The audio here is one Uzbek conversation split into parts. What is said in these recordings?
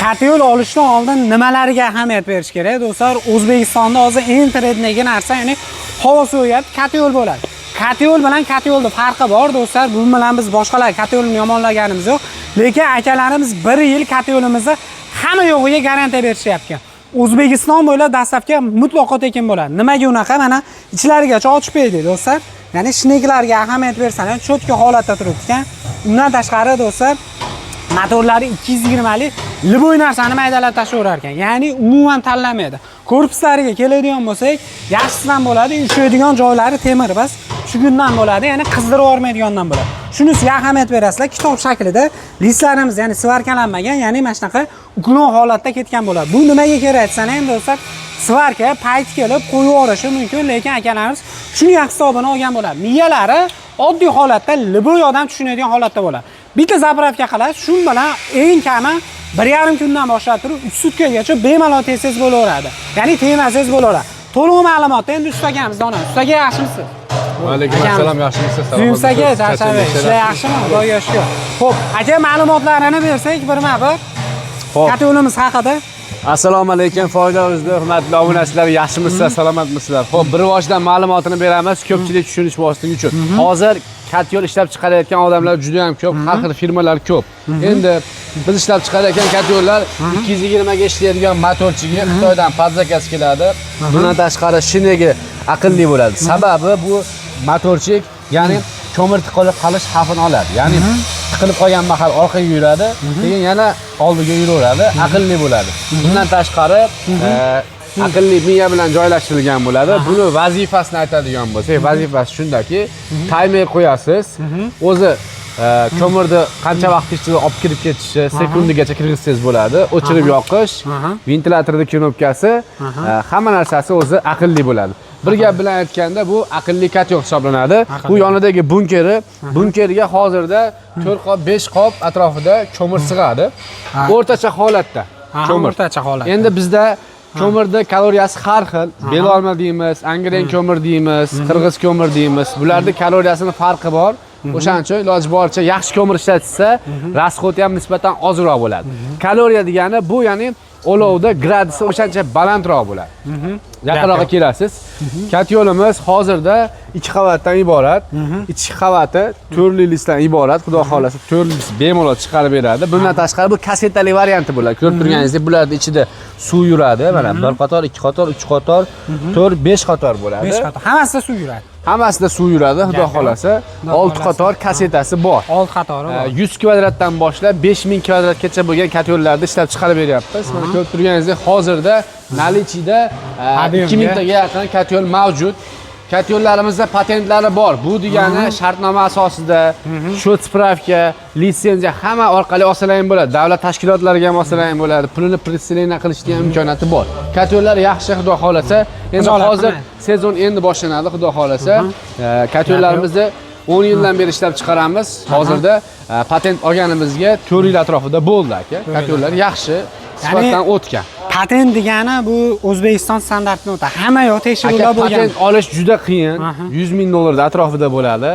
Katyol olishdan oldin nimalarga ahamiyat berish kerak? Do'stlar, O'zbekistonda hozir eng trenddagi narsa, ya'ni havo so'yadi, katyol bo'ladi. Katyol bilan katyolning farqi bor, do'stlar. Bu bilan biz boshqalar katyolni yomonlaganimiz yo'q, lekin akalarimiz 1 yil katyolimizni hamma yo'g'iga garantiya berishyapti. O'zbekiston bo'ylab dastlabki mutlaqo tekin bo'ladi. Nimaga unaqa? Mana ichlarigacha ochib berdi, do'stlar. Ya'ni shneklarga ahamiyat bersangiz, cho'tka holatda turibdi. Undan tashqari do'stlar, motorlari 220 lik liboy narsani maydalab tashlayverar ekan. Ya'ni umuman tanlamaydi. Korpuslariga keladigan bo'lsak, yaxshisidan bo'ladi, ushlaydigan joylari temir bas. Shugundan bo'ladi, ya'ni qizdirib yormaydigandan bo'ladi. Shunisiga ahamiyat berasizlar. Kitob shaklida listlarimiz, ya'ni svarkalanmagan, ya'ni mana shunaqa uklon holatda ketgan bo'ladi. Bu nimaga kerak desam ham do'stlar, svarka payti kelib qo'yib yuborishi mumkin, lekin akalarimiz shuni hisobini olgan bo'ladi. Miyalari oddiy holatda liboy odam tushunadigan holatda bo'ladi. Bitta zapravka qilasiz, shu bilan eng kami 1,5 kundan boshlab turib 3 sutkagacha bemalol tez bo'laveradi. Ya'ni temassiz bo'laveradi. To'liq ma'lumotni endi ustagamizdan olamiz. Ustaga yaxshimisiz? Alaykum assalom, yaxshimisiz? Suyimsaga, charchabek, ishlar yaxshimi? Xudoga shukr. Xo'p, aka ma'lumotlarini bersak birma-bir. Xo'p. Katyolimiz haqida. Assalomu alaykum, foydamizda hurmatli obunachilar, yaxshimisizlar, salomatmisizlar? Xo'p, bir vositadan ma'lumotini beramiz, ko'pchilik tushunish vosiligi uchun. Hozir katyol ishlab chiqarayotgan odamlar juda ham ko'p, har xil firmalar ko'p. Endi biz ishlab chiqarayotgan katyollar 220 ga ishlaydigan motorchiga Xitoydan podzakaz keladi. Bundan tashqari shinegi aqlli bo'ladi. Sababi bu motorchik, ya'ni ko'mir tiqilib qolish xavfini oladi. Ya'ni tiqilib qolgan mahal orqaga yuradi, keyin yana oldiga yuraveradi, aqlli bo'ladi. Bundan tashqari aqlli miya bilan joylashtirilgan bo'ladi. Buni vazifasini aytadigan bo'lsak, vazifasi shundaki, taymer qo'yasiz. O'zi ko'mirni qancha vaqt ichida olib kirib ketishi, sekundigacha kirgizsangiz bo'ladi. O'chirib yoqish, ventilyatorning knopkasi, hamma narsasi o'zi aqlli bo'ladi. Bir gap bilan aytganda, bu aqlli katyol hisoblanadi. Bu yonidagi bunkeriga hozirda 4 qop, 5 qop atrofida ko'mir sig'adi. O'rtacha holatda. O'rtacha holatda. Endi bizda ko'mirda kaloriyasi har xil. Belolma deymiz, angren ko'mir deymiz, qirg'iz ko'mir deymiz. Bularda kaloriyasining farqi bor. O'shaning uchun iloji boricha yaxshi ko'mir ishlatilsa, rasxodi ham nisbatan ozroq bo'ladi. Kaloriya degani bu, ya'ni olovda gradiyasi o'shancha balandroq bo'ladi. Yaqinroqqa kelasiz. Katyolimiz hozirda 2 qavatdan iborat. Ichki qavati 4 listdan iborat. Xudo xolasa 4 list bemalol chiqarib beradi. Bundan tashqari bu kasetali varianti bo'ladi. Ko'rib turganingizdek, bularda ichida suv yuradi. Mana 1 qator, 2 qator, 3 qator, 4, 5 qator bo'ladi. 5 qator. Hammasida suv yuradi. Hammasida suv yuradi, xudo xolasa. 6 qator kasetasi bor. 6 qatori bor. 100 kvadratdan boshlab 5000 kvadratgacha bo'lgan katyollarni ishlab chiqarib beryapmiz. Mana ko'rib turganingizdek, hozirda Nalichida 2000 taga yaqin katyol mavjud. Katyollarimizda patentlari bor. Bu degani shartnoma asosida, shot spravka, litsenziya hamma orqali olsalar bo'ladi. Davlat tashkilotlariga ham olsalar bo'ladi. Pulini pritseliya qilishga ham imkoniyati bor. Katyollar yaxshi, xudo xolasa. Endi hozir sezon endi boshlanadi, xudo xolasa. Katyollarimizni 10 yildan beri ishlab chiqaramiz. Hozirda patent olganimizga 4 yil atrofida bo'ldi aka. Katyollar yaxshi, sifatdan o'tgan. Patent degani bu O'zbekiston standartidan o'tadi. Hamma yoq tekshiruvlar bo'lgan. Patent olish juda qiyin. 100 ming dollar atrofida bo'ladi.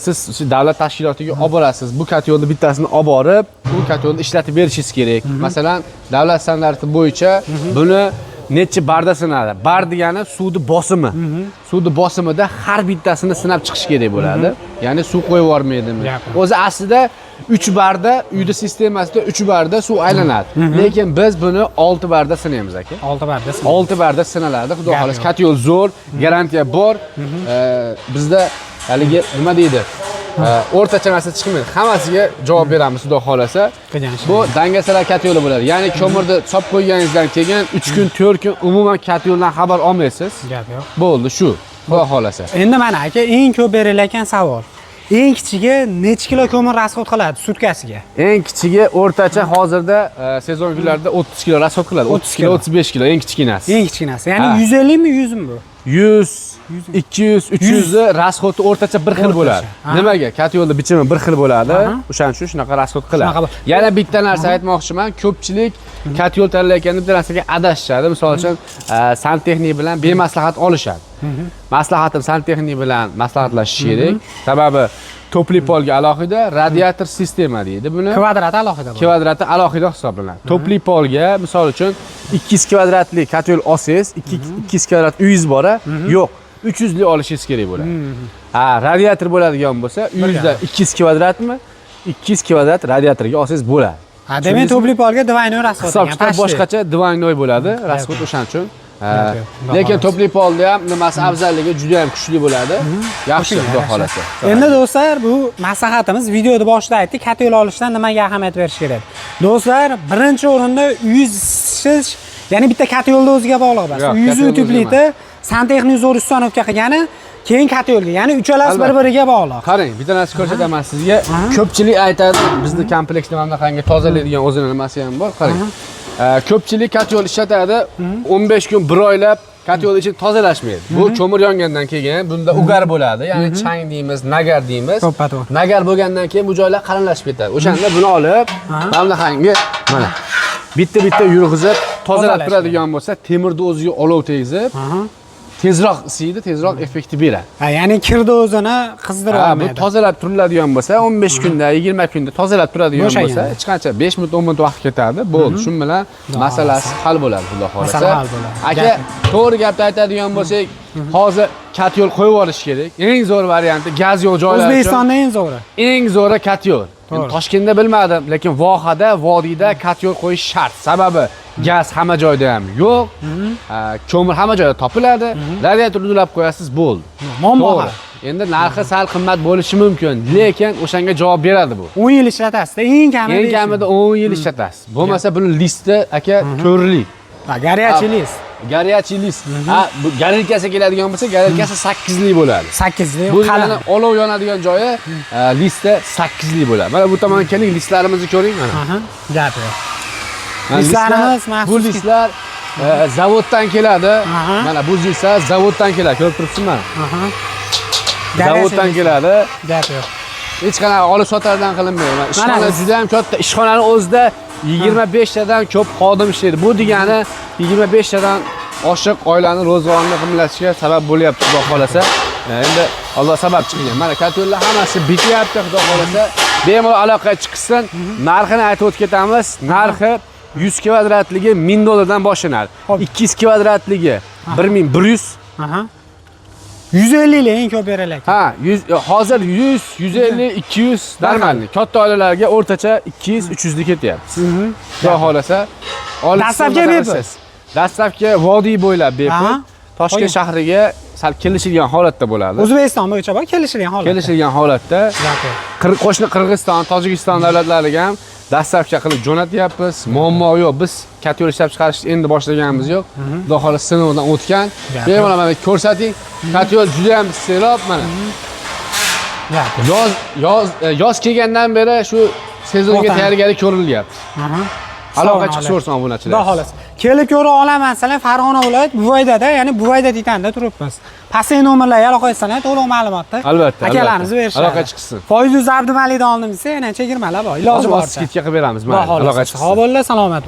Siz davlat tashkilotiga olib borasiz. Bu katyolni bittasini olib borib, bu katyolni ishlatib berishingiz kerak. Masalan, davlat standarti bo'yicha buni necha barda sinadi? Bar degani suvni bosimi. Suvni bosimida har bittasini sinab chiqish kerak bo'ladi. Ya'ni suv qo'yib yubormaydimi? O'zi aslida 3 barda, uyda sistemasida 3 barda suv aylanadi. Lekin biz buni 6 barda sinaymiz aka. 6 barda sinadi. 6 barda sinaladi. Xudo xolasa, katyol zo'r, garantiya bor. Bizda haligi nima deydi? O'rtacha narsa chiqmaydi. Hammasiga javob beramiz, xudo xolasa. Bu dangasalar katyoli bo'ladi. Ya'ni ko'mirni chop qo'yganingizdan keyin 3 kun, 4 kun umuman katyoldan xabar olmaysiz. Gap yo'q. Bo'ldi shu. Xudo xolasa. Endi mana aka, eng ko'p berilgan savol. Eng kichigi necha kilo ko'mir rasxod qiladi sutkasiga? Eng kichigi o'rtacha hozirda sezon kunlarida 30 kilo rasxod qiladi. 30 kilo, 35 kilo eng kichkinasi. Eng kichkinasi. Ya'ni 150 mi, 100 mi bu? 100, 200, 300 rasxodi o'rtacha bir xil bo'ladi. Nimaga? Katyolning bichimi bir xil bo'ladi. O'shaning uchun shunaqa rasxod qiladi. Yana bitta narsa aytmoqchiman. Ko'pchilik katyol tanlayotganda bitta narsaga adashishadi. Misol uchun, santexnik bilan bemaslahat olishadi. Maslahatim santexnik bilan maslahatlashish kerak. Sababi topli polga alohida, radiator sistema deydi buni. Kvadrat alohida bo'ladi. Kvadrati alohida hisoblanadi. Topli polga misol uchun 200 kvadratli kotel olsangiz, 200 kvadrat uyingiz bor, yo'q. 300 li olishingiz kerak bo'ladi. Ha, radiator bo'ladigan bo'lsa, uyingizda 200 kvadratmi? 200 kvadrat radiatorga olsangiz bo'ladi. Ha, demak topli polga двойной расход. Hisob-kitob boshqacha двойной bo'ladi, расход o'shaning uchun. Lekin topli polda ham nimasi afzalligi juda ham kuchli bo'ladi. Yaxshi, xudo xolasa. Endi do'stlar, bu maslahatimiz videoda boshida aytdik, kotel olishdan nimaga ahamiyat berish kerak. Do'stlar, birinchi o'rinda uyingiz isitish, ya'ni bitta kotelni o'ziga bog'liq emas. Uyingizni utiblikda santexnik zo'r ustanovka qilgani, keyin kotelga, ya'ni uchalasi bir-biriga bog'liq. Qarang, bitta narsa ko'rsataman sizga. Ko'pchilik aytadi, bizni kompleksni mana qanday tozalaydigan o'zini nimasi ham bor. Qarang. Ko'pchilik kotel ishlatadi, 15 kun, 1 oylab kotel ichini tozalashmaydi. Bu cho'mir yongandan keyin bunda ugar bo'ladi, ya'ni chang deymiz, nagar deymiz. Nagar bo'lgandan keyin bu joylar qalinlashib ketadi. O'shanda buni olib, mana qanday mana bitta yurg'izib tozalab turadigan bo'lsa, temirni o'ziga olov tegizib, tezroq isiydi, tezroq effekti beradi. Ha, ya'ni kirni o'zini qizdirib olmaydi. Bu tozalab turiladigan bo'lsa, 15 kunda, 20 kunda tozalab turadigan bo'lsa, hech qancha 5 minut, 10 minut vaqt ketadi. Bo'ldi. Shu bilan masalasi hal bo'ladi, xudo xolasa. Aka, to'g'ri gapni aytadigan bo'lsak, hozir kotel qo'yib olish kerak. Eng zo'r varianti gaz yo'q joylar uchun. O'zbekistonda eng zo'ri. Eng zo'ri kotel. Toshkentda bilmadim, lekin vohada, vodiyda kotel qo'yish shart. Sababi gaz hamma joyda ham yo'q. Ko'mir hamma joyda topiladi. Radiatorni ulab qo'yasiz, bo'ldi. To'g'ri. Endi narxi sal qimmat bo'lishi mumkin, lekin o'shanga javob beradi bu. 10 yil ishlatasiz, eng kamida 10 yil ishlatasiz. Bo'lmasa buni listi aka to'rli. Ha, горячий list. Горячий list. Ha, bu garelkasi keladigan bo'lsa, garelkasi 8 li bo'ladi. 8 li. Bu yana olov yonadigan joyi listi 8 li bo'ladi. Mana bu tomonga keling, listlarimizni ko'ring mana. Gap yo'q. Listlarimiz bu listlar zavoddan keladi. Mana bu listlar zavoddan keladi. Ko'rib turibsizmi? Zavoddan keladi. Gap yo'q. Hech qanaqa olib sotardan qilinmaydi. Ishxona juda ham katta. Ishxonaning o'zida 25 tadan ko'p xodim ishlaydi. Bu degani 25 tadan oshiq oilani ro'zg'orini qimlashga sabab bo'lyapti, xudo xolasa. Endi Alloh sabab chiqgan. Mana kotellar hammasi bityapti, xudo xolasa. Bemalol aloqa chiqsin. Narxini aytib o'tib ketamiz. Narxi 100 kvadratligi $1000 dan boshlanadi. 200 kvadratligi 1100. 150 li eng ko'p beriladi. Ha, hozir 100, 150, 200 normalniy. Katta oilalarga o'rtacha 200, 300 li ketyapti. Xudo xolasa, dastlabki bepul. Dastlabki vodiy bo'ylab bepul. Toshkent shahriga sal kelishilgan holatda bo'ladi. O'zbekiston bo'yicha bor, kelishilgan holatda. Kelishilgan holatda. Qo'shni Qirg'iziston, Tojikiston davlatlariga ham dastlabki qilib jo'natyapmiz. Muammo yo'q. Biz kotel ishlab chiqarishni endi boshlaganimiz yo'q. Xudo xolasa sinovdan o'tgan. Bemalol mana ko'rsating. Kotel juda ham serob mana. Yoz kelgandan beri shu sezonga tayyorgarlik ko'rilyapti. Aloqa chiqaversin obunachilar. Xudo xolasa. Kelib ko'ra olaman, masalan, Farg'ona viloyat Buvaydada, ya'ni Buvayda Titanda turibmiz. Pastdagi nomerlarga aloqa qilsangiz, to'liq ma'lumotni albatta akalarimiz berishadi. Aloqa chiqsin. Foiz Abdumalikdan oldimizda yana chegirmalar bor. Iloji boricha skidka qilib beramiz. Mana aloqa chiqsin. Sog' bo'linglar, salomat bo'ling.